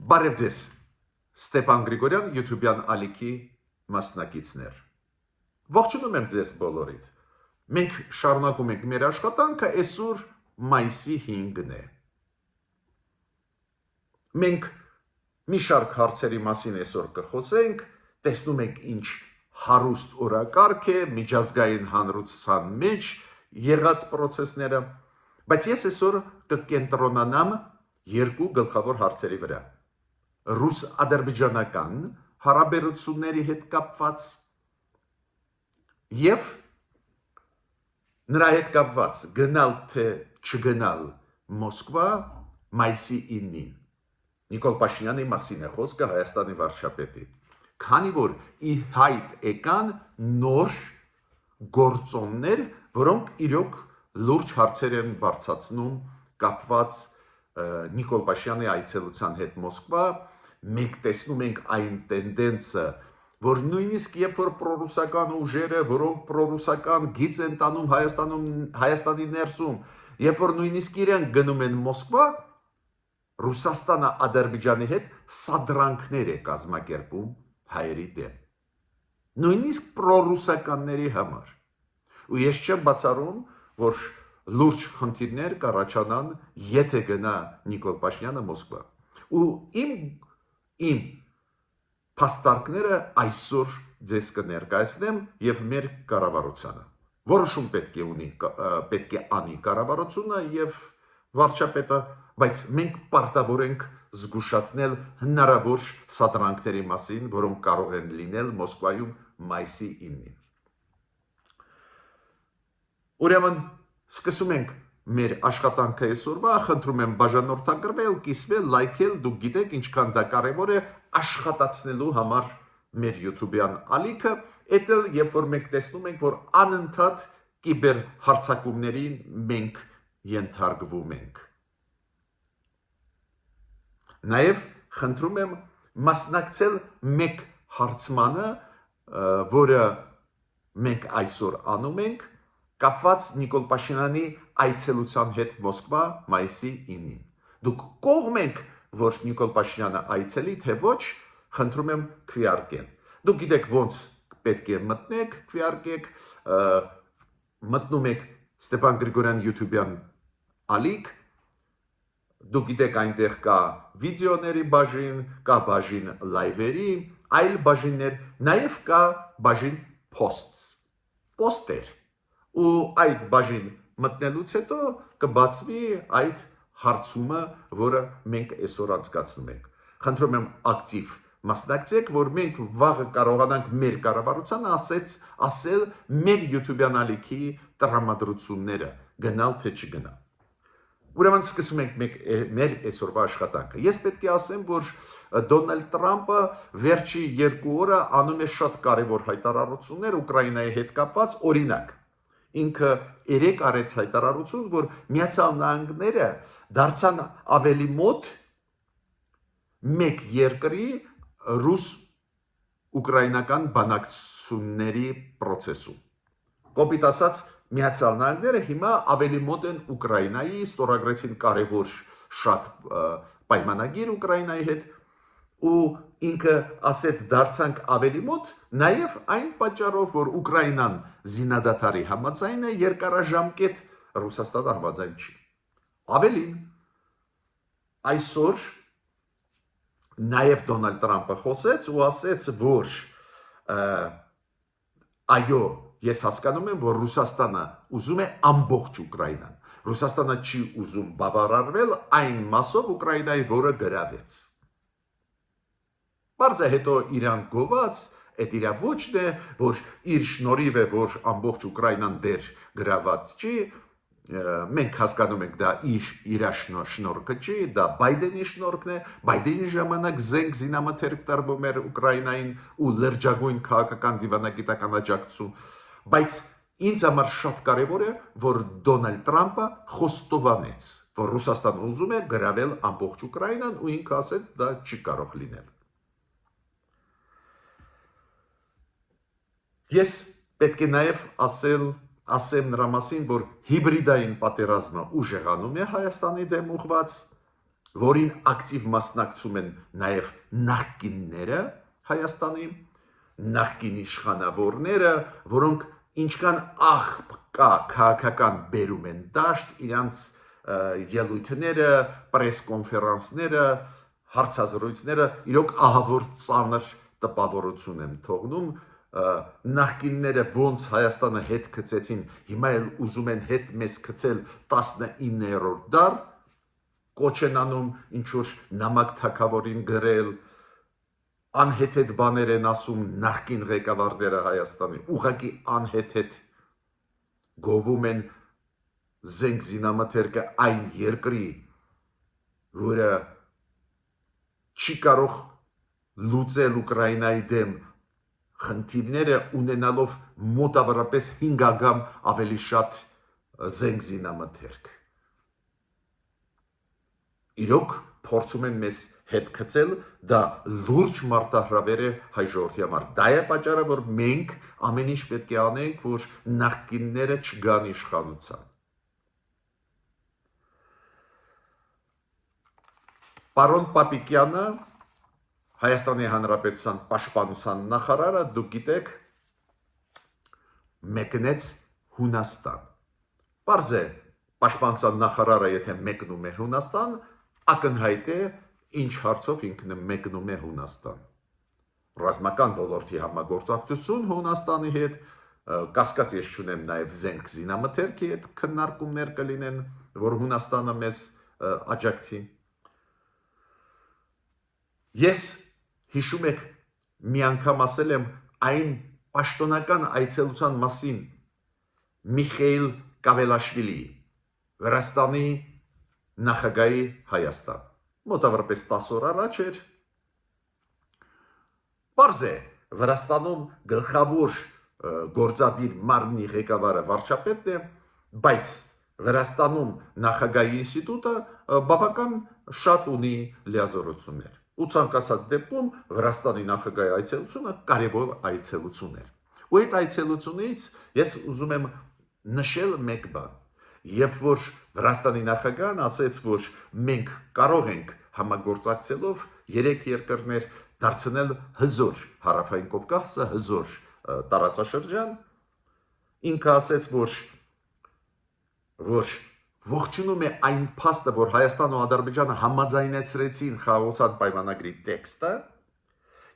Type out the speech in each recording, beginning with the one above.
Բարև ձեզ, Ստեփան Գրիգորյան, YouTube-յան ալիքի մասնակիցներ։ Ողջունում եմ ձեզ բոլորիդ։ Մենք շարունակում ենք մեր աշխատանքը, այսօր մայիսի 5-ն է։ Մենք մի շարք հարցերի մասին այսօր կխոսենք, տեսնում ենք ինչ հարուստ օրակարգ է, միջազգային հանրության մեջ եղած process-ները, բայց ես այսօր կկենտրոնանամ երկու գլխավոր հարցերի վրա։ Ռուս-ադրբեջանական հարաբերությունների հետ կապված եւ նրա հետ կապված գնալ թե չգնալ Մոսկվա մայիսի 9-ին։ Նիկոլ Փաշինյանի մասին է խոսքը, Հայաստանի վարչապետի։ Քանի որ ի հայտ եկան նոր գործոններ, որոնք իրոք լուրջ հարցեր են բարձրացնում կապված Նիկոլ Փաշինյանի այցելության հետ Մոսկվա, մենք տեսնում ենք այն տենդենսը, որ նույնիսկ երբ որ պրոռուսական ուժերը, որոնք պրոռուսական գիծ են տանում Հայաստանի ներսում, երբ որ նույնիսկ իրենք գնում են Մոսկվա, Ռուսաստանը Ադրբեջանի հետ սադրանքներ է կազմակերպում հայերի դեմ։ Նույնիսկ պրոռուսականների համար։ Ու ես չեմ բացառում, որ լուրջ խնդիրներ կառաջանան, եթե գնա Նիկոլ Փաշինյանը Մոսկվա։ Ու իմ փաստարկները այսօր ձեզ կներկայացնեմ եւ մեր կառավարությանը։ Որոշում պետք է անի կառավարությունը եւ վարչապետը, բայց մենք պարտավոր ենք զգուշացնել հնարավոր սադրանքների մասին, որոնք կարող են լինել Մոսկվայում մայիսի 9-ին։ Ուրեմն սկսում ենք մեր աշխատանքը այսօրվա, խնդրում եմ բաժանորդագրվել, կիսվել, լայքել, դուք գիտեք ինչքան դա կարևոր է աշխատացնելու համար մեր YouTube-յան ալիքը, էդ էլ երբ որ մենք տեսնում ենք, որ անընդհատ կիբեր հարձակումներին մենք ենթարկվում ենք։ Նաև խնդրում եմ մասնակցել մեկ հարցմանը, որը մենք այսօր անում ենք, կապված Նիկոլ Փաշինյանի այցելության հետ Մոսկվա մայիսի 9-ին։ Դուք կողմ եք, որ Նիկոլ Փաշինյանը այցելի, թե ոչ, խնդրում եմ քվեարկել։ Դուք գիտեք ոնց պետք է մտնեք, քվեարկեք, մտնում եք Ստեփան Գրիգորյան YouTube-յան ալիք, դուք գիտեք այնտեղ կա վիդեոների բաժին, կա բաժին լայվերի, այլ բաժիններ, նաև կա բաժին posts, ու այդ բաժին մտնելուց հետո կբացվի այդ հարցումը, որը մենք այսօր անցկացնում ենք։ Խնդրում եմ ակտիվ մասնակցեք, որ մենք վաղը կարողանանք մեր կառավարությանը ասել մեր YouTube-յան ալիքի տրամադրությունները, գնալ թե չգնալ։ Ուրեմն սկսում ենք մեր այսօրվա աշխատանքը։ Ես պետք է ասեմ, որ Դոնալդ Տրամպը վերջի 2 օրը անում է շատ կարևոր հայտարարություններ Ուկրաինայի հետ կապված, օրինակ ինքը 3 արեց հայտարարություն, որ Միացյալ Նահանգները դարձան ավելի մոտ մեկ երկրի ռուս-ուկրաինական բանակցությունների process-ում։ Կոպիտ ասած, Միացյալ Նահանգները հիմա ավելի մոտ են Ուկրաինայի, ստորագրեցին կարևոր շատ պայմանագիր Ուկրաինայի հետ, ու ինքը ասեց դարձանք ավելի մոտ, նաև այն պատճառով, որ Ուկրաինան զինադադարի համաձայն է, երկարաժամկետ Ռուսաստանը համաձայն չի։ Ավելին, այսօր նաև Դոնալդ Տրամպը խոսեց ու ասեց, որ այո, ես հասկանում եմ, որ Ռուսաստանը ուզում է ամբողջ Ուկրաինան։ Ռուսաստանը չի ուզում բավարարվել այն մասով Ուկրաինայի, որը գրավեց։ Բայց հետո իրան գոված, այդ իրա ոչն է, որ իր շնորհիվ է, որ ամբողջ Ուկրաինան դեռ գրաված չի, մենք հասկանում ենք դա իր շնորհքը չի, դա Բայդենի շնորհքն է, Բայդենի ժամանակ զենք զինամթերք տրվում էր Ուկրաինային ու լրջագույն քաղաքական դիվանագիտական աջակցություն, բայց ինձ համար շատ կարևոր է, որ Դոնալդ Տրամպը խոստովանեց, որ Ռուսաստանը ուզում է գրավել ամբողջ Ուկրաինան ու ինքը ասեց դա չի կարող լինել։ Ես պետք է նաև ասեմ նրա մասին, որ հիբրիդային պատերազմը ուժեղանում է Հայաստանի դեմ ուղղված, որին ակտիվ մասնակցում են նաև նախկինները Հայաստանի, նախկին իշխանավորները, որոնք ինչքան աղբ կա քաղաքական բերում են դաշտ, իրանց ելույթները, պրես-կոնֆերանսները, հարցազրույցները իրոք ահավոր ծանր տպավորություն են թողնում, նախկինները ոնց Հայաստանը հետ գցեցին, հիմա էլ ուզում են հետ մեզ գցել 19-րդ դար, կոչ են անում ինչ-որ նամակ թագավորին գրել, անհեթեթ բաներ են ասում նախկին ղեկավարները Հայաստանի, ուղղակի անհեթեթ գովում են զենք զինամթերքը այն երկրի, որը չի կարող լուծել Ուկրաինայի դեմ խնդիրները ունենալով մոտավորապես 5 անգամ ավելի շատ զենք զինամթերք։ Իրոք փորձում են մեզ հետ գցել, դա լուրջ մարտահրավեր է հայ ժողովրդի համար։ Դա է պատճառը, որ մենք ամեն ինչ պետք է անենք, որ նախկինները չգան իշխանության։ Պարոն Պապիկյանը, Հայաստանի Հանրապետության պաշտպանության նախարարը, դուք գիտեք, մեկնեց Հունաստան։ Պարզ է, պաշտպանության նախարարը եթե մեկնում է Հունաստան, ակնհայտ է ինչ հարցով ինքն մեկնում է Հունաստան։ Ռազմական ոլորտի համագործակցություն Հունաստանի հետ, կասկած ես չունեմ նաև զենք զինամթերքի հետ քննարկումներ կլինեն, որ Հունաստանը մեզ աջակցի։ Ես հիշում եք մի անգամ ասել եմ այն պաշտոնական այցելության մասին Միխեիլ Կավելաշվիլի, Վրաստանի նախագահի Հայաստան, մոտավորապես 10 օր առաջ էր։ Պարզ է, Վրաստանում գլխավոր գործադիր մարմնի ղեկավարը վարչապետն է, բայց Վրաստանում նախագահի ինստիտուտը բավական շատ ունի լիազորություններ։ Ու ցանկացած դեպքում Վրաստանի նախագահի այցելությունը կարևոր այցելություն էր։ Ու այդ այցելությունից ես ուզում եմ նշել մեկ բան, երբ որ Վրաստանի նախագահն ասեց, որ մենք կարող ենք համագործակցելով 3 երկրներ դարձնել հզոր հարավային Կովկասը, հզոր տարածաշրջան, ինքը ասեց, որ ողջունում է այն փաստը, որ Հայաստանն ու Ադրբեջանը համաձայնեցրեցին խաղաղության պայմանագրի տեքստը,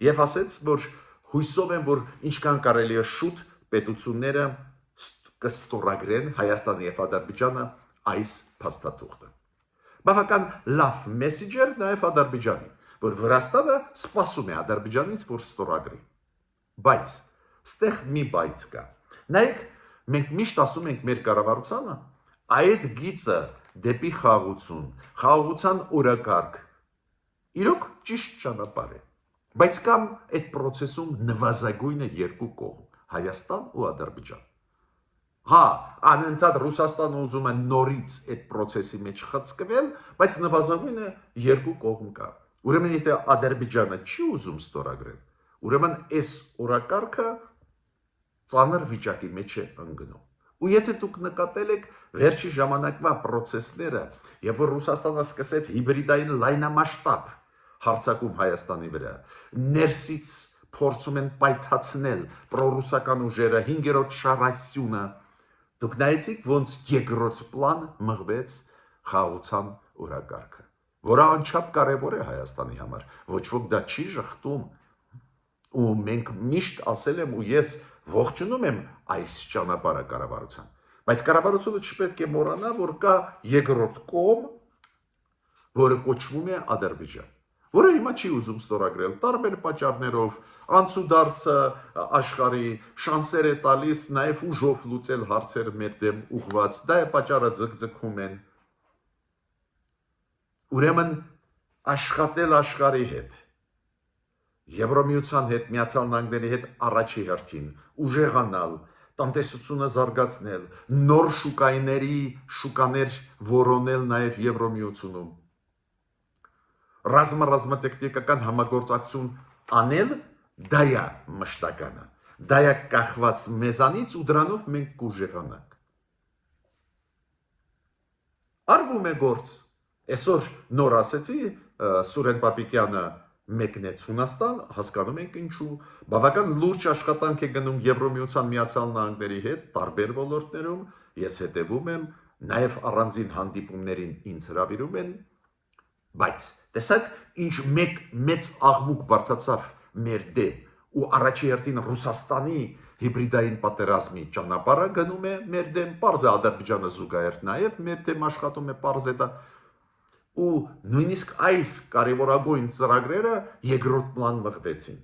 եւ ասեց, որ հույսով եմ, որ ինչքան կարելի է շուտ պետությունները կստորագրեն Հայաստանը եւ Ադրբեջանը այս փաստաթուղթը։ Բավական լավ մեսեջ էր նաեւ Ադրբեջանին, որ Վրաստանը սպասում է Ադրբեջանից, որ ստորագրի։ Բայց ստեղ մի բայց կա։ Նայեք, մենք միշտ ասում ենք մեր կառավարությանը, այդ գիծը դեպի խաղաղություն, խաղաղության օրակարգ իրոք ճիշտ ճանապարհ է, բայց կամ այդ process-ում նվազագույնը երկու կողմ, Հայաստան ու Ադրբեջան։ Հա, անընդհատ Ռուսաստանը ուզում է նորից այդ process-ի մեջ խցկվել, բայց նվազագույնը երկու կողմ կա։ Ուրեմն եթե Ադրբեջանը չի ուզում ստորագրել, ուրեմն այս օրակարգը ծանր վիճակի մեջ է ընկնում։ Ու եթե դուք նկատել եք վերջի ժամանակվա process-ները, երբ որ Ռուսաստանը սկսեց հիբրիդային լայնամասշտաբ հարձակում Հայաստանի վրա, ներսից փորձում են պայթացնել պրոռուսական ուժերը, 5-րդ շարասյունը, դուք նայեցիք ոնց երկրորդ պլան մղվեց խաղաղության օրակարգը, որը անչափ կարևոր է Հայաստանի համար, ոչ ոք դա չի շղթում, ու մենք միշտ ասել եմ ու ես ողջունում եմ այս ճանապարհը կառավարության, բայց կառավարությունը չպետք է մոռանա, որ կա երկրորդ կողմ, որը կոչվում է Ադրբեջան, որը հիմա չի ուզում ստորագրել տարբեր պատճառներով, անցուդարձը աշխարհի շանսեր է տալիս նաև ուժով լուծել հարցեր մեր դեմ ուղղված, դա է պատճառը ձգձգում են։ Ուրեմն աշխատել աշխարհի հետ, Եվրոմիության հետ, Միացյալ Նահանգների հետ առաջի հերթին, ուժեղանալ, տնտեսությունը զարգացնել, նոր շուկաներ որոնել նաև Եվրոմիությունում, ռազմատեխնիկական համագործակցություն անել, դա է մշտականը, դա է կախված մեզանից ու դրանով մենք կուժեղանանք։ Արվում է գործ, Այսօր նոր ասեցի Սուրեն Պապիկյանը մեկնեց Հունաստան, հասկանում ենք ինչու, բավական լուրջ աշխատանք է գնում Եվրոմիության Միացյալ Նահանգների հետ տարբեր ոլորտներում, ես հետևում եմ, նաև առանձին հանդիպումներին ինձ հրավիրում են, բայց տեսակ ինչ մեծ աղմուկ բարձրացավ մեր դեմ ու առաջի հերթին Ռուսաստանի հիբրիդային պատերազմի ճանապարհը գնում է մեր դեմ, պարզ է Ադրբեջանը զուգահեռ նաև մեր դեմ աշխատում է, պարզ է դա ու նույնիսկ այս կարևորագույն ծրագրերը երկրորդ պլան մղվեցին։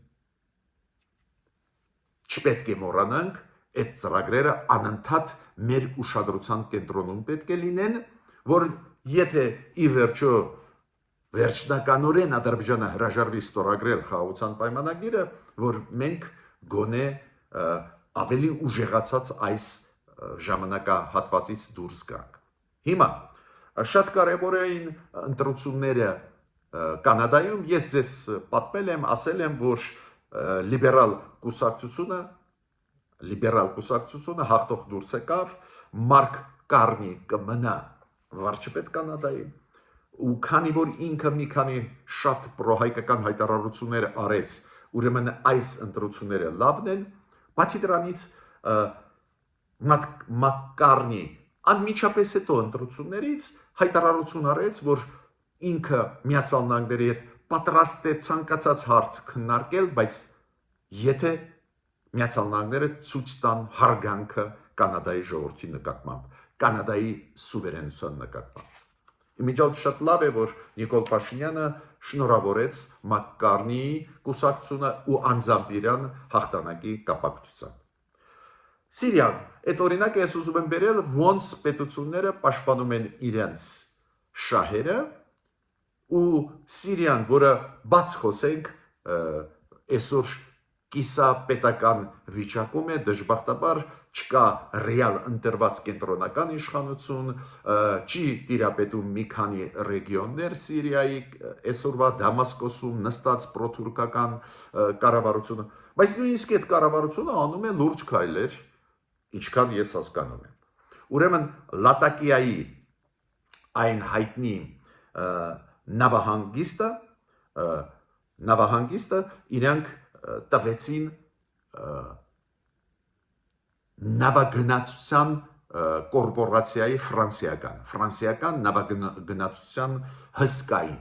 Չպետք է մոռանանք, այդ ծրագրերը անընդհատ մեր ուշադրության կենտրոնում պետք է լինեն, որ եթե ի վերջո վերջնականորեն Ադրբեջանը հրաժարվի ստորագրել խաղաղության պայմանագիրը, որ մենք գոնե ավելի ուժեղացած այս ժամանակահատվածից դուրս գանք։ Հիմա շատ կարևոր էին ընտրությունները Կանադայում, ես ձեզ պատմել եմ, ասել եմ, որ լիբերալ կուսակցությունը հաղթող դուրս եկավ, Մարկ Կարնի կմնա վարչապետ Կանադայի, ու քանի որ ինքը մի քանի շատ պրոհայկական հայտարարություններ արեց, ուրեմն այս ընտրությունները լավն են, բացի դրանից Մակկարնի անմիջապես հետո ընտրություններից հայտարարություն արեց, որ ինքը Միացյալ Նահանգների հետ պատրաստ է ցանկացած հարց քննարկել, բայց եթե Միացյալ Նահանգները ցույց տան հարգանքը Կանադայի ժողովրդի նկատմամբ, Կանադայի սուվերենության նկատմամբ։ Իմիջիալ շատ լավ է, որ Նիկոլ Փաշինյանը շնորհավորեց Մակկարնիի կուսակցությունը ու անձամբ իրան հաղթանակի կապակցությամբ։ Սիրիան, այդ օրինակը ես ուզում եմ բերել, ոնց պետությունները պաշտպանում են իրենց շահերը ու Սիրիան, որը բաց խոսենք, այսօր կիսապետական վիճակում է, դժբախտաբար չկա ռեալ ընտրված կենտրոնական իշխանություն, չի տիրապետում մի քանի ռեգիոններ Սիրիայի, այսօրվա Դամասկոսում նստած պրոթուրքական կառավարությունը, բայց նույնիսկ այդ կառավարությունը անում է լուրջ քայլեր, ինչքան ես հասկանում եմ։ Ուրեմն Լատակիայի այն հայտնի նավահանգիստը իրանք տվեցին նավագնացության կորպորացիայի ֆրանսիական նավագնացության հսկային։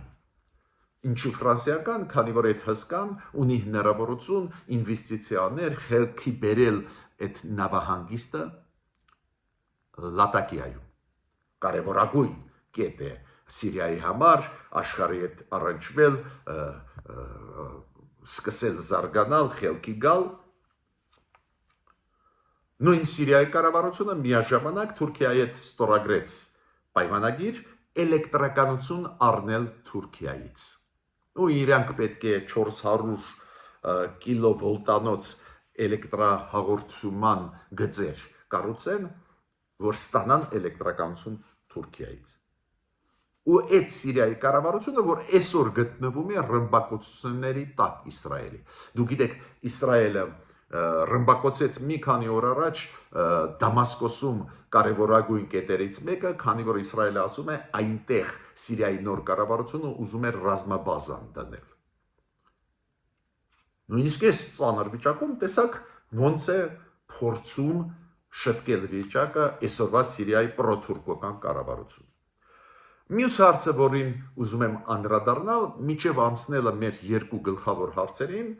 Ինչու ֆրանսիական, քանի որ այդ հսկան ունի հնարավորություն ինվեստիցիաներ խելքի բերել այդ նավահանգիստը Լատակիայում։ Կարևորագույն կետ է Սիրիայի համար, աշխարհի հետ առնչվել, սկսել զարգանալ, խելքի գալ։ Նույն Սիրիայի կառավարությունը միաժամանակ Թուրքիայի հետ ստորագրեց պայմանագիր էլեկտրականություն առնել Թուրքիայից։ Ու իրանք պետք է 400 կիլովոլտանոց էլեկտրահաղորդման գծեր կառուցեն, որ ստանան էլեկտրականություն Թուրքիայից։ Ու այդ Սիրիայի կառավարությունը, որ այսօր գտնվում է ռմբակոծությունների տակ Իսրայելի։ Դուք գիտեք, Իսրայելը ռմբակոծեց մի քանի օր առաջ Դամասկոսում կարևորագույն կետերից մեկը, քանի որ Իսրայելը ասում է այնտեղ Սիրիայի նոր կառավարությունը ուզում է ռազմաբազան դնել։ Նույնիսկ այս ծանր վիճակում տեսակ ոնց է փորձում շտկել վիճակը այսօրվա Սիրիայի պրոթուրքական կառավարությունը։ Մյուս հարցը, որին ուզում եմ անդրադառնալ, միջև անցնելը մեր երկու գլխավոր հարցերին,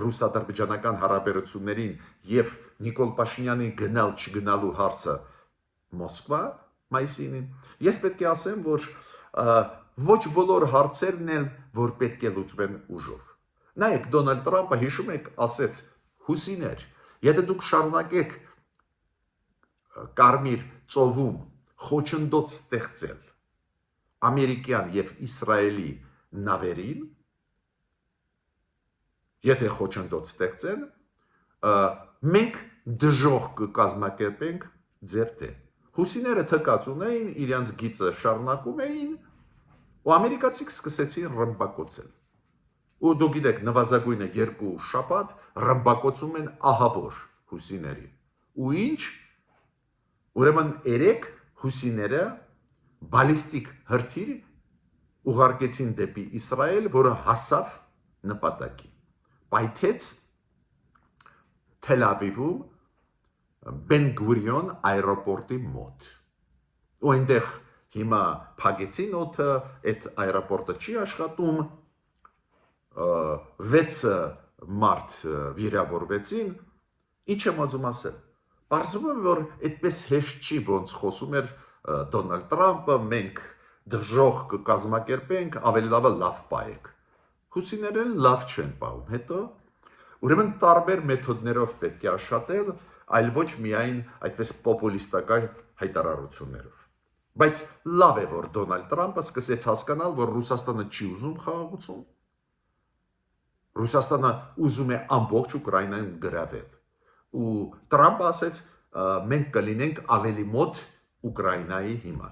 ռուս-ադրբեջանական հարաբերություններին եւ Նիկոլ Փաշինյանի գնալ չգնալու հարցը Մոսկվա մայիսին, ես պետք է ասեմ, որ ոչ բոլոր հարցերն էլ որ պետք է լուծվեն ուժով։ Նայեք, Դոնալդ Տրամպը հիշում եք, ասեց հուսիներ, եթե դուք շարունակեք Կարմիր ծովում խոչընդոտ ստեղծել ամերիկյան եւ Իսրայելի նավերին, եթե խոչընդոտ ստեղծեն, մենք դժոխք կկազմակերպենք ձեր դեմ։ Հուսիները թքած ունեին, իրենց գիծը շարունակում էին, ու ամերիկացիք սկսեցին ռմբակոծել։ Ու դուք գիտեք, նվազագույնը 2 շաբաթ ռմբակոծում են ահավոր հուսիներին։ Ու ինչ? Ուրեմն 3 հուսիները բալիստիկ հրթիռ ուղարկեցին դեպի Իսրայել, որը հասավ նպատակի։ Պայթեց Թել Ավիվում Բեն-Գուրիոն аэропորտի մոտ։ Ու այնտեղ հիմա փակեցին օդը, այդ аэропորտը չի աշխատում, 6 մարդ վիրավորվեցին, ինչ եմ ուզում ասել։ Պարզվում է, որ այդպես հեշտ չի, ոնց խոսում էր Դոնալդ Տրամպը, մենք դժոխք կկազմակերպենք, ավելի լավ պայեք։ Հուսիները լավ չեն պահում, հետո ուրեմն տարբեր մեթոդներով պետք է աշխատել, այլ ոչ միայն այդպես պոպուլիստական հայտարարություններով։ Բայց լավ է, որ Դոնալդ Տրամպը սկսեց հասկանալ, որ Ռուսաստանը չի ուզում խաղաղություն։ Ռուսաստանը ուզում է ամբողջ Ուկրաինան գրավել։ Ու Տրամպը ասեց, մենք կլինենք ավելի մոտ Ուկրաինայի հիմա։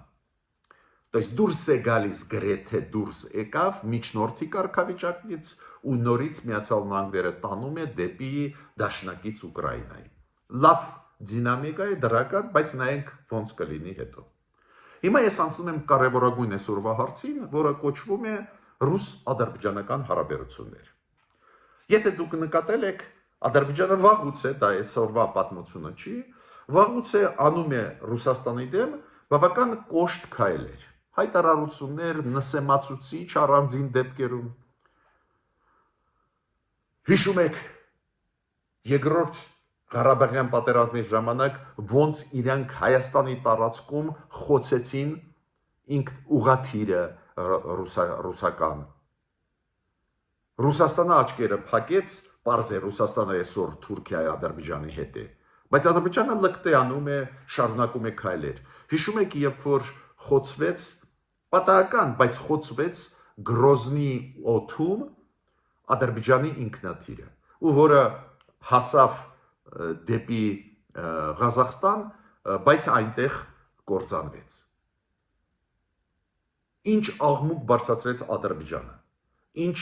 Դες դուրս է գալիս գրեթե դուրս եկավ միջնորդի կարգավիճակից ու նորից Միացյալ Նահանգները տանում է դեպի դաշնակից Ուկրաինայի։ Լավ դինամիկա է դրական, բայց նայենք ոնց կլինի հետո։ Հիմա ես անցնում եմ կարևորագույն այսօրվա հարցին, որը կոչվում է ռուս-ադրբեջանական հարաբերություններ։ Եթե դուք նկատել եք, Ադրբեջանը վաղուց է, դա այսօրվա պատմությունը չի, վաղուց է անում է Ռուսաստանի դեմ բավական կոշտ քայլեր, հայտարարություններ, նսեմացուցիչ առանձին դեպքերում։ Հիշում եք երկրորդ Ղարաբաղյան պատերազմի ժամանակ ոնց իրանք Հայաստանի տարածքում խոցեցին ուղղաթիռը ռուսական։ Ռուսաստանը աչքերը փակեց, պարզ է Ռուսաստանը այսօր Թուրքիայի Ադրբեջանի հետ է, բայց Ադրբեջանը լկտե անում է, շարունակում է քայլեր։ Հիշում եք, երբ որ խոցվեց պատահական, բայց խոցվեց Գրոզնի օդում Ադրբեջանի ինքնաթիռը, ու որը հասավ դեպի Ղազախստան, բայց այնտեղ կործանվեց։ Ինչ աղմուկ բարձրացրեց Ադրբեջանը, ինչ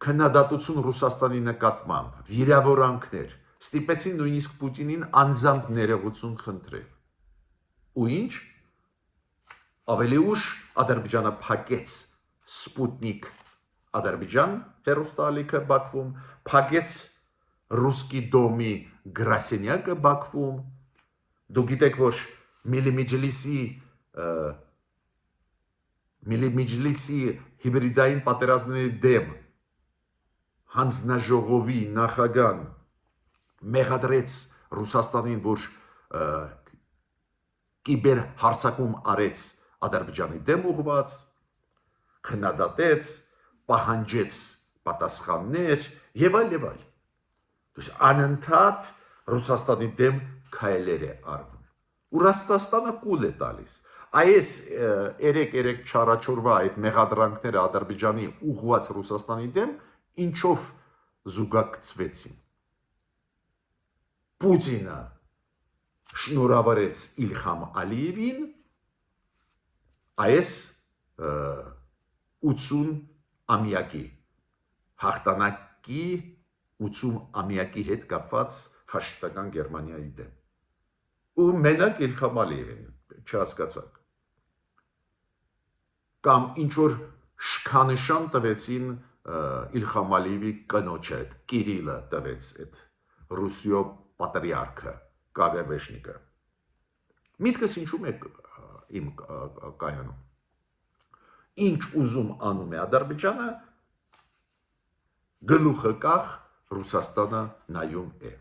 քննադատություն Ռուսաստանի նկատմամբ, վիրավորանքներ, ստիպեցին նույնիսկ Պուտինին անձամբ ներողություն խնդրել։ Ու ինչ ավելի ուշ Ադրբեջանը փակեց Սպուտնիկ Ադրբեջան հեռուստաալիքը Բաքվում, փակեց Ռուսկի դոմի գրասենյակը Բաքվում։ Դուք գիտեք, որ Միլիմիջլիսի հիբրիդային պատերազմների դեմ հանձնաժողովի նախագահան մեղադրեց Ռուսաստանին, որ կիբեր հարձակում արեց Ադրբեջանի դեմ ուղղված, քննադատեց, պահանջեց պատասխաններ եւ այլ եւ այլ։ Անընդհատ Ռուսաստանի դեմ քայլեր է արվում։ Ու Ռուսաստանը կուլ է տալիս։ Այս 3 չարաչորվա այդ մեղադրանքները Ադրբեջանի ուղղված Ռուսաստանի դեմ ինչով զուգակցվեցին։ Պուտինը շնորհավորեց Իլհամ Ալիևին այս 80-ամյակի հաղթանակի 80-ամյակի հետ կապված ֆաշիստական Գերմանիայի դեմ։ Ու մենակ Իլհամ Ալիևին չհասկացաք։ Կամ ինչ որ շքանշան տվեցին Իլհամ Ալիևի կնոջը, Կիրիլը տվեց այդ Ռուսիո պատրիարքը, կագեբեշնիկը։ Միտքս ինչու՞մ է իմ կայանում։ Ինչ ուզում անում է Ադրբեջանը, գլուխը կախ Ռուսաստանը նայում է։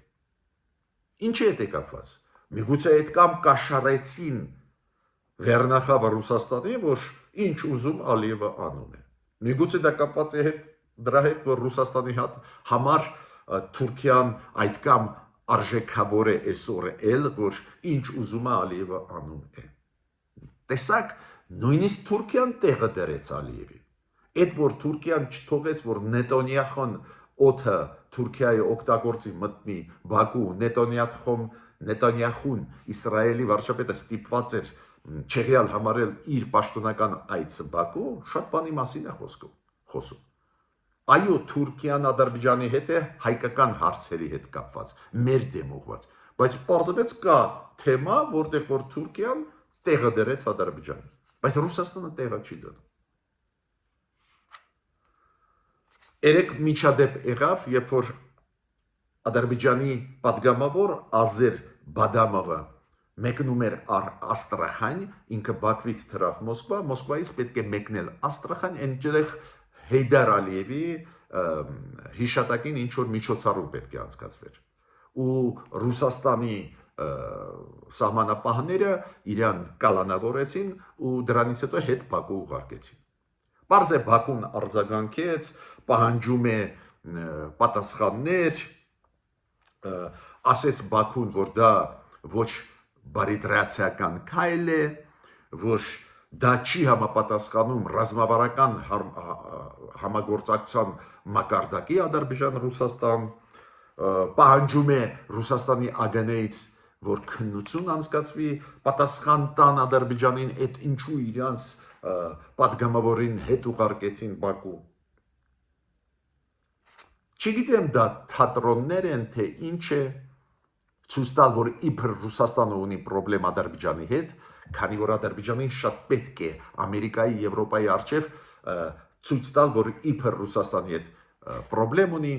Ինչի հետ է կապված։ Միգուցե այդ կամ կաշառեցին վերնախավը Ռուսաստանի, որ ինչ ուզում Ալիևը անում է։ Միգուցե դա կապված է դրա հետ, որ Ռուսաստանի համար Թուրքիան այդքան արժեքավոր է այսօր էլ, որ ինչ ուզում է Ալիևը անում է։ Տեսակ, նույնիսկ Թուրքիան տեղը դրեց Ալիևին։ Այդ որ Թուրքիան չթողեց, որ Նետանյախուն օդը Թուրքիայի օգտագործի մտնի Բաքու, Նետանյախուն Իսրայելի վարչապետը ստիպված էր չեղյալ համարել իր պաշտոնական այցը Բաքու, շատ բանի մասին է խոսում։ Այո, Թուրքիան Ադրբեջանի հետ է հայկական հարցերի հետ կապված, մեր դեմ ուղղված, բայց պարզվեց կա թեմա, որտեղ որ Թուրքիան տեղը դրեց Ադրբեջանին, բայց Ռուսաստանը տեղը չի դնում։ Երեք միջադեպ եղավ, երբ որ Ադրբեջանի падգամավոր Ազեր Բադամովը մեկնում էր Աստրախան, ինքը Բաքվից թռավ Մոսկվա, Մոսկվայից պետք է մեկնել Աստրախան, այնտեղ Հեյդար Ալիևի հիշատակին ինչ որ միջոցառում պետք է անցկացվեր։ Ու Ռուսաստանի սահմանապահները իրան կալանավորեցին ու դրանից հետո հետ Բաքու ուղարկեցին։ Պարզ է Բաքուն արձագանքեց, պահանջում է պատասխաններ, ասեց Բաքուն, որ դա ոչ բարիտրացիական քայլ է, որ դա չի համապատասխանում ռազմավարական համագործակցության մակարդակի Ադրբեջան-Ռուսաստան, պահանջում է Ռուսաստանի ԱԳՆ-ից, որ քննություն անցկացվի, պատասխան տան Ադրբեջանին, այդ ինչու իրանց падգամավորին հետ ուղարկեցին Բաքու։ Չգիտեմ դա թատրոններ են, թե ինչ է, ցույց տալ, որ իբր Ռուսաստանը ունի պրոբլեմ Ադրբեջանի հետ, քանի որ Ադրբեջանին շատ պետք է Ամերիկայի, Եվրոպայի առջև ցույց տալ, որ իբր Ռուսաստանի հետ պրոբլեմ ունի,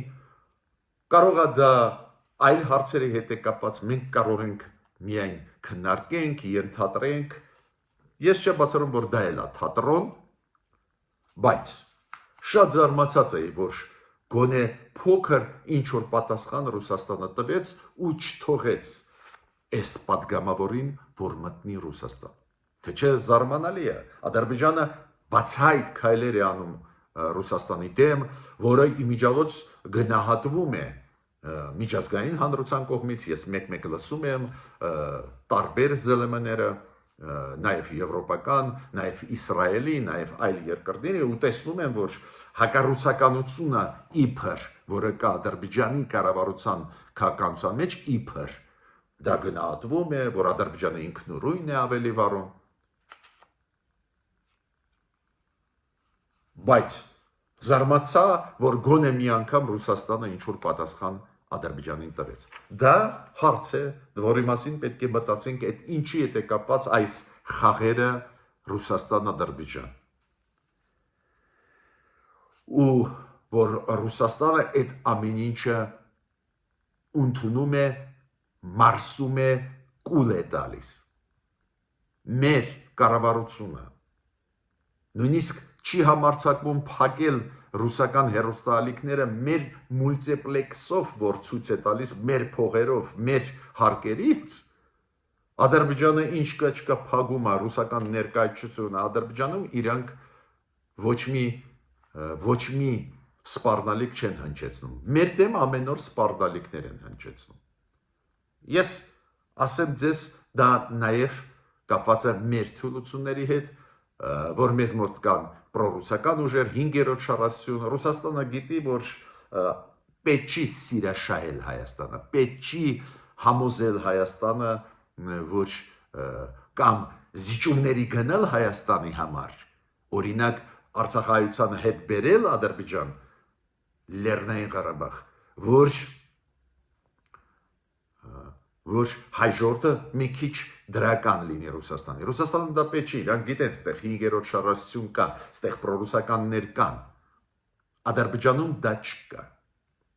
կարող է դա այլ հարցերի հետ է կապված, մենք կարող ենք միայն քննարկենք, ենթադրենք, ես չեմ բացառում, որ դա էլ է թատրոն, բայց շատ զարմացած էի, որ գոնե փոքր ինչ որ պատասխան Ռուսաստանը տվեց ու չթողեց այս падգամավորին, որ մտնի Ռուսաստան։ Թե չէ զարմանալի է, Ադրբեջանը բացահայտ քայլեր է անում Ռուսաստանի դեմ, որը իմիջիալոց գնահատվում է միջազգային հանրության կողմից, ես մեկ-մեկ լսում եմ տարբեր ԶԼՄ-ները, նաև եվրոպական, նաև Իսրայելի, նաև այլ երկրների ու տեսնում են, որ հակառուսականությունը իբր, որը կա Ադրբեջանի կառավարության քաղաքականության մեջ, իբր դա գնահատվում է, որ Ադրբեջանը ինքնուրույն է ավելի վարում։ Բայց զարմացա, որ գոնե մի անգամ Ռուսաստանը ինչ որ պատասխան Ադրբեջանին տվեց։ Դա հարց է, որի մասին պետք է մտածենք, այդ ինչի հետ է կապված այս խաղերը Ռուսաստան-Ադրբեջան։ Ու որ Ռուսաստանը այդ ամեն ինչը ընդունում է, մարսում է, կուլ է տալիս։ Մեր կառավարությունը նույնիսկ չի համարձակվում փակել ռուսական հեռուստաալիքները մեր մուլտիպլեքսով, որ ցույց է տալիս մեր փողերով, մեր հարկերից, Ադրբեջանը ինչ կա չկա փակում է ռուսական ներկայացությունը Ադրբեջանում, իրանք ոչ մի սպառնալիք չեն հնչեցնում։ Մեր դեմ ամեն օր սպառնալիքներ են հնչեցնում։ Ես ասեմ ձեզ, դա նաև կապված է մեր թուլությունների հետ, որ մեզ մոտ կան պրոռուսական ուժեր, 5-րդ շարասյուն, Ռուսաստանը գիտի, որ պետք չի սիրաշահել Հայաստանը, պետք չի համոզել Հայաստանը, որ կամ զիջումների գնալ Հայաստանի համար, օրինակ Արցախայցանը հետ բերել Ադրբեջան, Լեռնային Ղարաբաղ, որ հայ ժողովուրդը մի քիչ դրական լինի Ռուսաստանի։ Ռուսաստանը դա պետք չի, իրանք գիտեն, ստեղ 5-րդ շարասյուն կա, ստեղ պրոռուսականներ կան։ Ադրբեջանում դա չկա։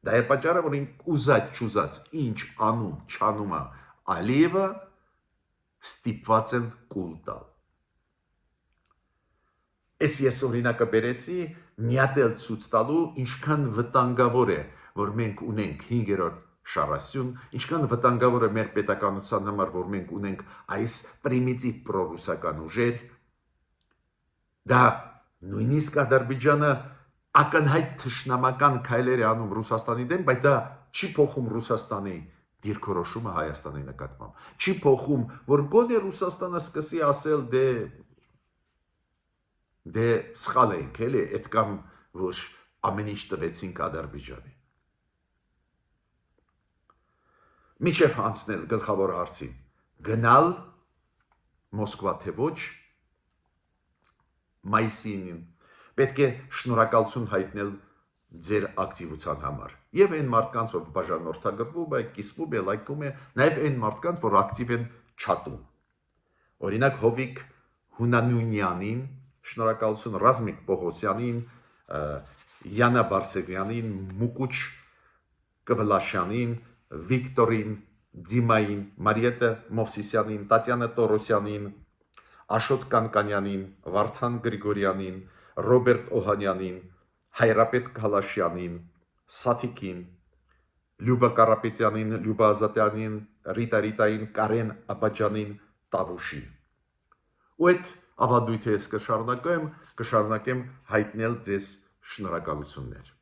Դա է պատճառը, որ ուզած ինչ անում, չանում է Ալիևը, ստիպված են կուլ տալ։ Ես օրինակը բերեցի, մի հատ էլ ցույց տալու, ինչքան վտանգավոր է, որ մենք ունենք 5-րդ շարասյուն, ինչքան վտանգավոր է մեր պետականության համար, որ մենք ունենք այս պրիմիտիվ պրոռուսական ուժեր, դա նույնիսկ Ադրբեջանը ակնհայտ թշնամական քայլեր է անում Ռուսաստանի դեմ, բայց դա չի փոխում Ռուսաստանի դիրքորոշումը Հայաստանի նկատմամբ, չի փոխում, որ գոնե Ռուսաստանը սկսի ասել դե սխալ ենք, էլի, այդքան որ ամեն ինչ տվեցինք Ադրբեջանի։ Միջև անցնել գլխավոր հարցին, գնալ Մոսկվա թե ոչ, մայիսին պետք է շնորհակալություն հայտնել ձեր ակտիվության համար։ Եվ այն մարդկանց, որ բաժանորդագրվում է, կիսվում է, լայքում է, նաև այն մարդկանց, որ ակտիվ են չաթում։ Օրինակ Հովիկ Հունանունյանին, շնորհակալություն Ռազմիկ Պողոսյանին Յանա Բարսեղյանին, Մուկուչ Կվլաշյանին, Վիկտորին, Դիմային, Մարիետա Մովսիսյանին, Տատյանա Տորոսյանին, Աշոտ Կանկանյանին, Վարդան Գրիգորյանին, Ռոբերտ Օհանյանին, Հայրապետ Քալաշյանին, Սաթիկին, Լյուբա Կարապետյանին, Լյուբա Ազատյանին, Ռիտային, Կարեն Աբաջանին, Տավուշին։ Ու այդ ավանդույթը ես կշարունակեմ հայտնել ձեզ շնորհակալություններ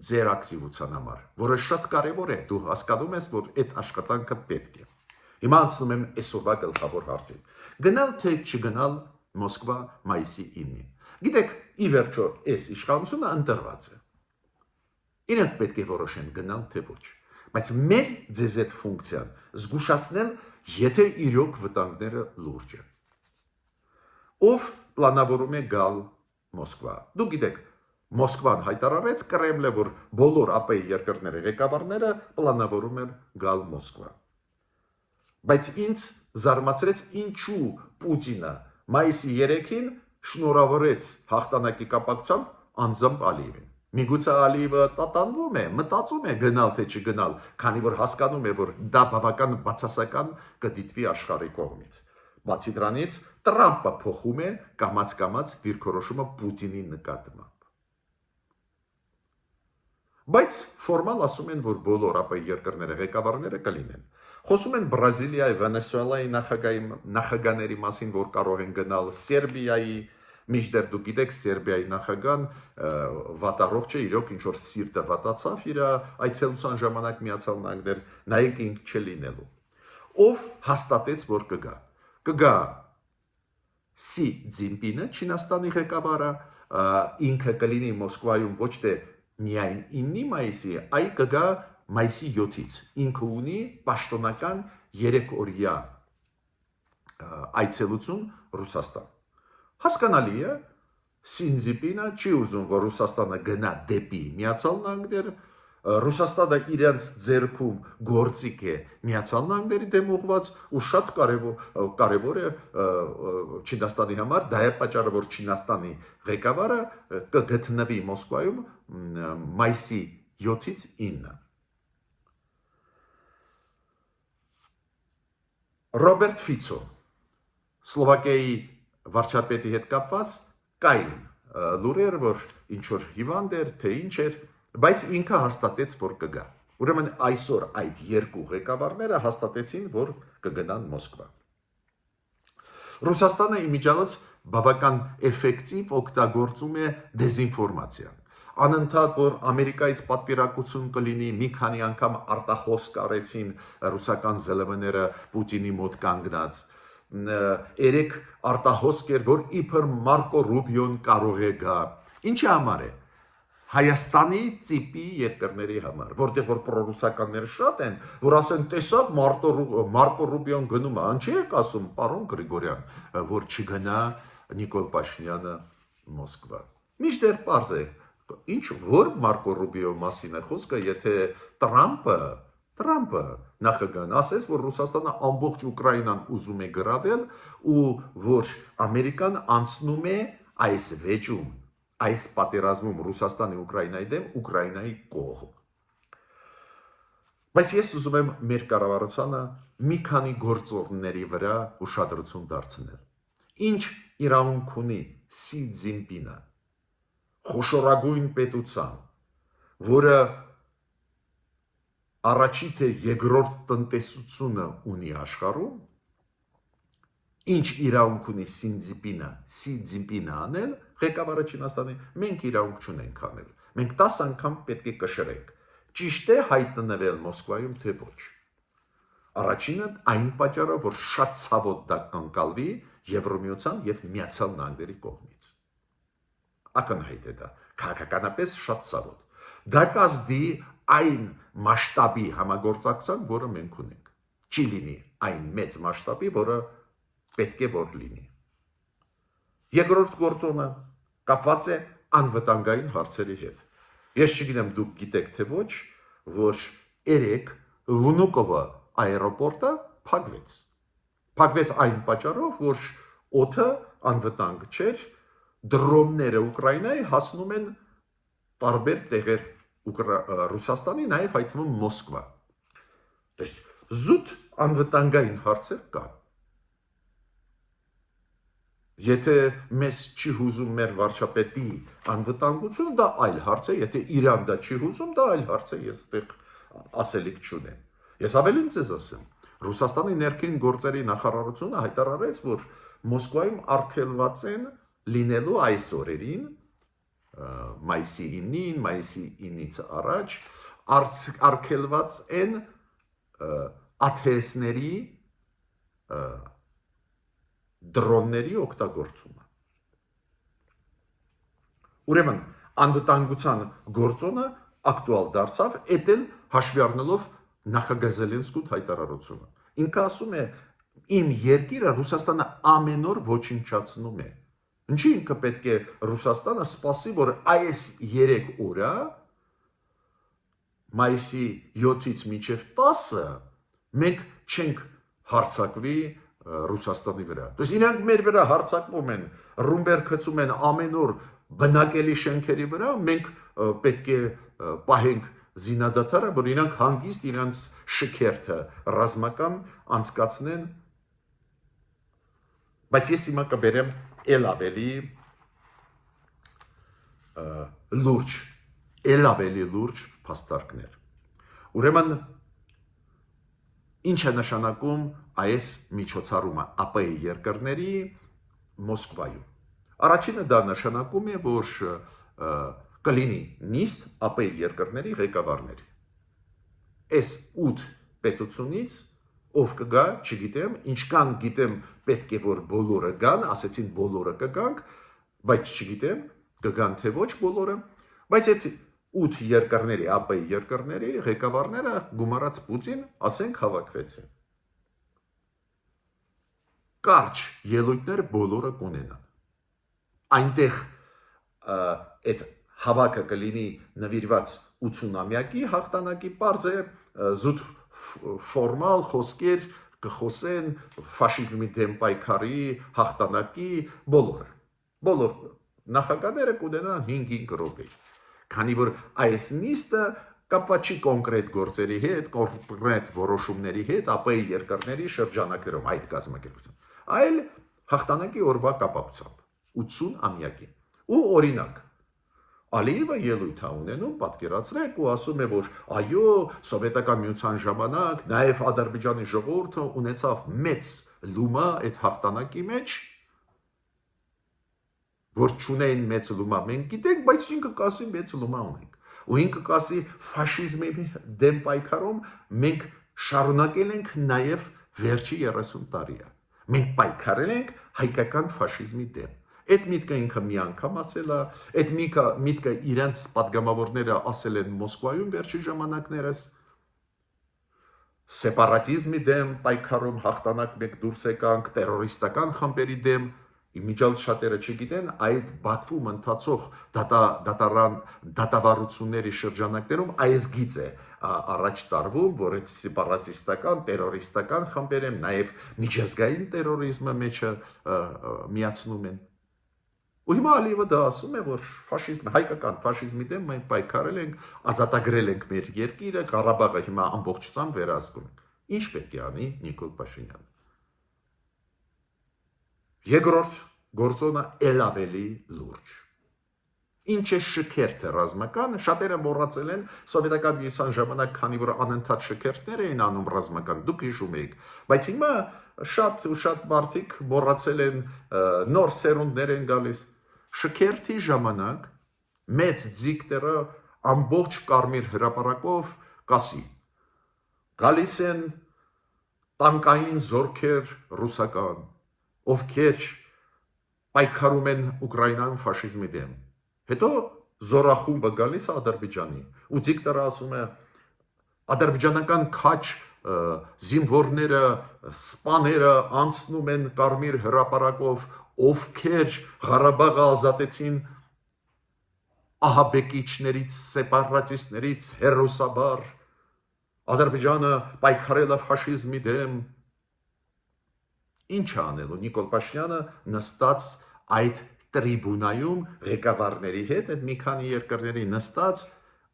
ձեր ակտիվության համար, որը շատ կարևոր է, դու հասկանում ես, որ այդ աշխատանքը պետք է։ Հիմա անցնում եմ այսօրվա գլխավոր հարցին։ Գնալ թե չգնալ Մոսկվա մայիսի 9-ին։ Գիտեք, ի վերջո, այս իշխանությունը ընտրված է։ Իրենք պետք է որոշեն գնալ թե ոչ։ Բայց մեր ձեզ այդ ֆունկցիան զգուշացնել, եթե իրոք վտանգները լուրջ են։ Ով պլանավորում է գալ Մոսկվա։ Դու գիտեք, Մոսկվան հայտարարեց Կրեմլը, որ բոլոր ԱՊ երկրների ղեկավարները պլանավորում են գալ Մոսկվա։ Բայց ինձ զարմացրեց, ինչու Պուտինը մայիսի 3-ին շնորհավորեց հաղթանակի կապակցությամբ անձամբ Ալիևին։ Միգուցե Ալիևը տատանվում է, մտածում է գնալ թե չգնալ, քանի որ հասկանում է, որ դա բավական բացասական կդիտվի աշխարհի կողմից։ Բացի դրանից, Տրամպը փոխում է կամաց-կամաց դիրքորոշումը Պուտինի նկատմամբ։ Բայց ֆորմալ ասում են, որ բոլոր ԱՊ երկրների ղեկավարները կլինեն։ Խոսում են Բրազիլիայի, Վենեսուելայի նախագաների մասին, որ կարող են գնալ Սերբիայի, մինչդեռ դու գիտեք, Սերբիայի նախագահան վատառողջ է, իրոք ինչ որ սիրտը վատացավ իր այցելության ժամանակ Միացյալ Նահանգներ, նայեք ինք չլինելու։ Ով հաստատեց, որ կգա։ Կգա Սի Ցզինպինը, Չինաստանի ղեկավարը, ինքը կլինի Մոսկվայում ոչ թե միայն 9 մայիսի, այլ կգա մայիսի 7-ից։ Ինքը ունի պաշտոնական 3-օրյա այցելություն Ռուսաստան։ Հասկանալի է, Սի Ցզինպինը չի ուզում, որ Ռուսաստանը գնա դեպի Միացյալ Նահանգներ, Ռուսաստանը իրենց ձեռքում գործիք է Միացյալ Նահանգների դեմ ուղղված ու շատ կարևոր է Չինաստանի համար, դա է պատճառը, որ Չինաստանի ղեկավարը կգտնվի Մոսկվայում մայիսի 7-ից 9։ Ռոբերտ Ֆիցո, Սլովակիայի վարչապետի հետ կապված կային լուրեր, որ ինչ որ հիվանդ էր, թե ինչ էր, բայց ինքը հաստատեց, որ կգա։ Ուրեմն այսօր այդ երկու ղեկավարները հաստատեցին, որ կգնան Մոսկվա։ Ռուսաստանը իմիջիալից բավական էֆեկտիվ օգտագործում է դեզինֆորմացիան։ Անընդհատ, որ Ամերիկայից պատվիրակություն կլինի, մի քանի անգամ արտահոսք արեցին ռուսական ԶԼՄ-ները Պուտինի մոտ կանգնած։ Երեք արտահոսք էր, որ իբր Մարկո Ռուբիոն կարող է գա։ Ինչի համար է։ Հայաստանի տիպի երկրների համար, որտեղ որ պրոռուսականներ շատ են, որ ասեն, տեսակ Մարկո Ռուբիոն գնում է, ինչի եք ասում, պարոն Գրիգորյան, որ չգնա Նիկոլ Փաշինյանը Մոսկվա։ Միշտեր պարզ է, ինչ որ Մարկո Ռուբիոյի մասին է խոսքը, եթե Տրամպը նախագահն ասես, որ Ռուսաստանը ամբողջ Ուկրաինան ուզում է գրավել ու որ Ամերիկան անցնում է այս վեճում, այս պատերազմում Ռուսաստանի Ուկրաինայի դեմ Ուկրաինայի կողմ։ Բայց ես ուզում եմ մեր կառավարությանը մի քանի գործոնների վրա ուշադրություն դարձնել։ Ինչ իրավունք ունի Սի Ցզինպինը, խոշորագույն պետության, որը առաջի թե երկրորդ տնտեսությունը ունի աշխարհում, ինչ իրավունք ունի Սի Ցզինպինը անել, ղեկավարը Չինաստանի, մենք իրավունք չունենք անել։ Մենք 10 անգամ պետք է կշռենք։ Ճիշտ է հայտնվել Մոսկվայում թե ոչ։ Առաջինը այն պատճառը, որ շատ ցավոտ դա կընկալվի Եվրոմիության եւ Միացյալ Նահանգների կողմից։ Ակնհայտ է դա, քաղաքականապես շատ ցավոտ։ Դա կազդի այն մասշտաբի համագործակցության, որը մենք ունենք։ Չի լինի այն մեծ մասշտաբի, որը պետք է որ լինի։ Երկրորդ գործոնը կապված է անվտանգային հարցերի հետ։ Ես չգիտեմ դուք գիտեք թե ոչ, որ երեք Վնուկովո аэропորտը փակվեց։ Փակվեց այն պատճառով, որ օդը անվտանգ չէր, դրոնները Ուկրաինայի հասնում են տարբեր տեղեր Ռուսաստանի, նաև այդ թվում Մոսկվա։ Դες զուտ անվտանգային հարցեր կան։ Եթե մեզ չի հուզում մեր վարչապետի անվտանգությունը, դա այլ հարց է, եթե իրան դա չի հուզում, դա այլ հարց է, ես այդտեղ ասելիք չունեմ։ Ես ավելին ձեզ ասեմ, Ռուսաստանի ներքին գործերի նախարարությունը հայտարարեց, որ Մոսկվայում արգելված են լինելու այս օրերին, մայիսի 9-ին, մայիսի 9-ից առաջ, արգելված են ATS-ների դրոնների օգտագործումը։ Ուրեմն անվտանգության գործոնը ակտուալ դարձավ, էդ էլ հաշվի առնելով նախագահ Զելենսկու հայտարարությունը։ Ինքը ասում է, իմ երկիրը Ռուսաստանը ամեն օր ոչնչացնում է։ Ինչի ինքը պետք է Ռուսաստանը սպասի, որ այս 3 օրը մայիսի 7-ից մինչև 10-ը մենք չենք հարձակվի Ռուսաստանի վրա։ Դες իրանք մեր վրա հարձակվում են, ռումբեր գցում են ամեն օր բնակելի շենքերի վրա, մենք պետք է պահենք զինադադարը, որ իրանք հանգիստ իրանց շքերթը ռազմական անցկացնեն։ Բայց ես հիմա կբերեմ էլ ավելի լուրջ փաստարկներ։ Ուրեմն ինչ է նշանակում այս միջոցառումը ԱՊ-ի երկրների Մոսկվայում։ Առաջինը դա նշանակում է, որ կլինի նիստ ԱՊ-ի երկրների ղեկավարների։ Այս 8 պետությունից ով կգա, չգիտեմ, ինչքան գիտեմ, պետք է որ բոլորը գան, ասեցին բոլորը կգանք, բայց չգիտեմ, կգան թե ոչ բոլորը, բայց այդ 8 երկրների, ԱՊ-ի երկրների ղեկավարները գումարած Պուտին, ասենք հավաքվեցին։ Կարճ ելույթներ բոլորը կունենան։ Այնտեղ այդ հավաքը կլինի նվիրված 80-ամյակի հաղթանակի, պարզ է զուտ ֆորմալ խոսքեր կխոսեն ֆաշիզմի դեմ պայքարի հաղթանակի բոլոր նախագահները կունենան 5-5 րոպե։ Քանի որ այս նիստը կապված չի կոնկրետ գործերի հետ, կոնկրետ որոշումների հետ, ԱՊ-ի երկրների շրջանակներում այդ կազմակերպության, այլ հաղթանակի օրվա կապակցությամբ 80-ամյակի։ Ու օրինակ Ալիևը ելույթ է ունենում, պատկերացրեք ու ասում է, որ այո, սովետական միության ժամանակ նաև Ադրբեջանի ժողովուրդը ունեցավ մեծ լումա այդ հաղթանակի մեջ, որ չունեն մեծ լումա, մենք գիտենք, բայց ինքը կասի մեծ լումա ունենք։ Ու ինքը կասի ֆաշիզմի դեմ պայքարում մենք շարունակել ենք նաև վերջի 30 տարիը։ Մենք պայքարել ենք հայկական ֆաշիզմի դեմ։ Այդ միտքը ինքը մի անգամ ասել է, այդ միտքը իրենց պատգամավորները ասել են Մոսկվայում վերջի ժամանակներս, սեպարատիզմի դեմ պայքարում հաղթանակ մեկ դուրս եկանք, տերորիստական խմբերի դեմ, իմիջիալ շատերը չգիտեն, այդ Բաքվում ընթացող դատավարությունների շրջանակներում այս գիծ է առաջ տարվում, որ այդ սեպարատիստական, տերորիստական խմբեր են, նաև միջազգային տերորիզմը մեջը միացնում են։ Ու հիմա Ալիևը դա ասում է, որ հայկական ֆաշիզմի դեմ մենք պայքարել ենք, ազատագրել ենք մեր երկիրը, Ղարաբաղը հիմա ամբողջությամբ վերահսկում ենք։ Ինչ պետք է անի Նիկոլ Փաշինյանը։ Երկրորդ գործոնը էլ ավելի լուրջ։ Ինչ է շքերթը ռազմական, շատերը մոռացել են սովետական միության ժամանակ, քանի որ անընդհատ շքերթներ էին անում ռազմական, դուք հիշում եք, բայց հիմա շատ մարդիկ մոռացել են, նոր սերունդներ են գալիս։ Շքերթի ժամանակ մեծ դիկտերը ամբողջ Կարմիր հրապարակով կասի. գալիս են տանկային զորքեր ռուսական, ովքեր պայքարում են Ուկրաինայում ֆաշիզմի դեմ։ Հետո զորախումբը գալիս է Ադրբեջանի, ու դիկտորը ասում է ադրբեջանական քաջ զինվորները, սպաները անցնում են Կարմիր հրապարակով, ովքեր Ղարաբաղը ազատեցին ահաբեկիչներից, սեպարատիստներից, հերոսաբար, Ադրբեջանը պայքարել է ֆաշիզմի դեմ։ Ինչ է անելու Նիկոլ Փաշինյանը նստած այդ տրիբունայում ղեկավարների հետ այդ մի քանի երկրների նստած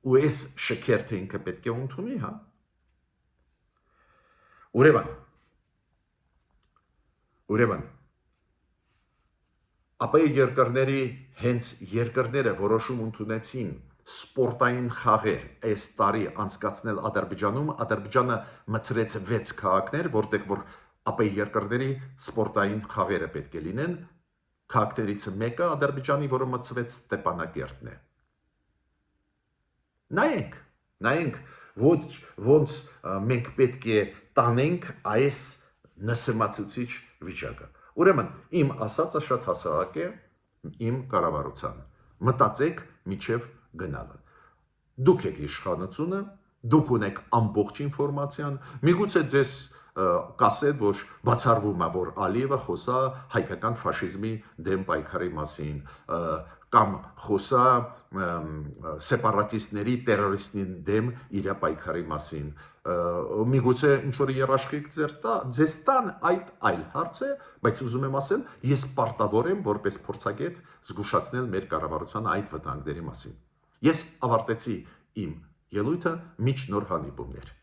ու այս շքերթը ինքը պետք է ընդունի, հա։ Ուրեմն ապա երկրների հենց երկրները որոշում ընդունեցին սպորտային խաղեր այս տարի անցկացնել Ադրբեջանում, Ադրբեջանը մցրեց 6 քաղաքներ, որտեղ որ ապա երկրների սպորտային խաղերը պետք է լինեն, քաղաքներից մեկը Ադրբեջանի, որը մցրեց Ստեփանակերտն է։ Նայենք, ոնց մենք պետք է տանենք այս նսեմացուցիչ վիճակը։ Ուրեմն իմ ասածը շատ հասարակ է իմ կառավարությանը։ Մտածեք միջև գնալը։ Դուք եք իշխանությունը, դուք ունեք ամբողջ ինֆորմացիան, միգուցե ձեզ կասեք, որ բացառվում է, որ Ալիևը խոսա հայկական ֆաշիզմի դեմ պայքարի մասին, կամ խոսա սեպարատիստների, տերորիստների դեմ իր պայքարի մասին, միգուցե ինչ-որ երաշխիք ձեզ տան, այդ այլ հարց է, բայց ուզում եմ ասել, ես պարտավոր եմ որպես փորձագետ զգուշացնել մեր կառավարության այդ վտանգների մասին։ Ես ավարտեցի իմ ելույթը, մինչ նոր հանդիպումներ։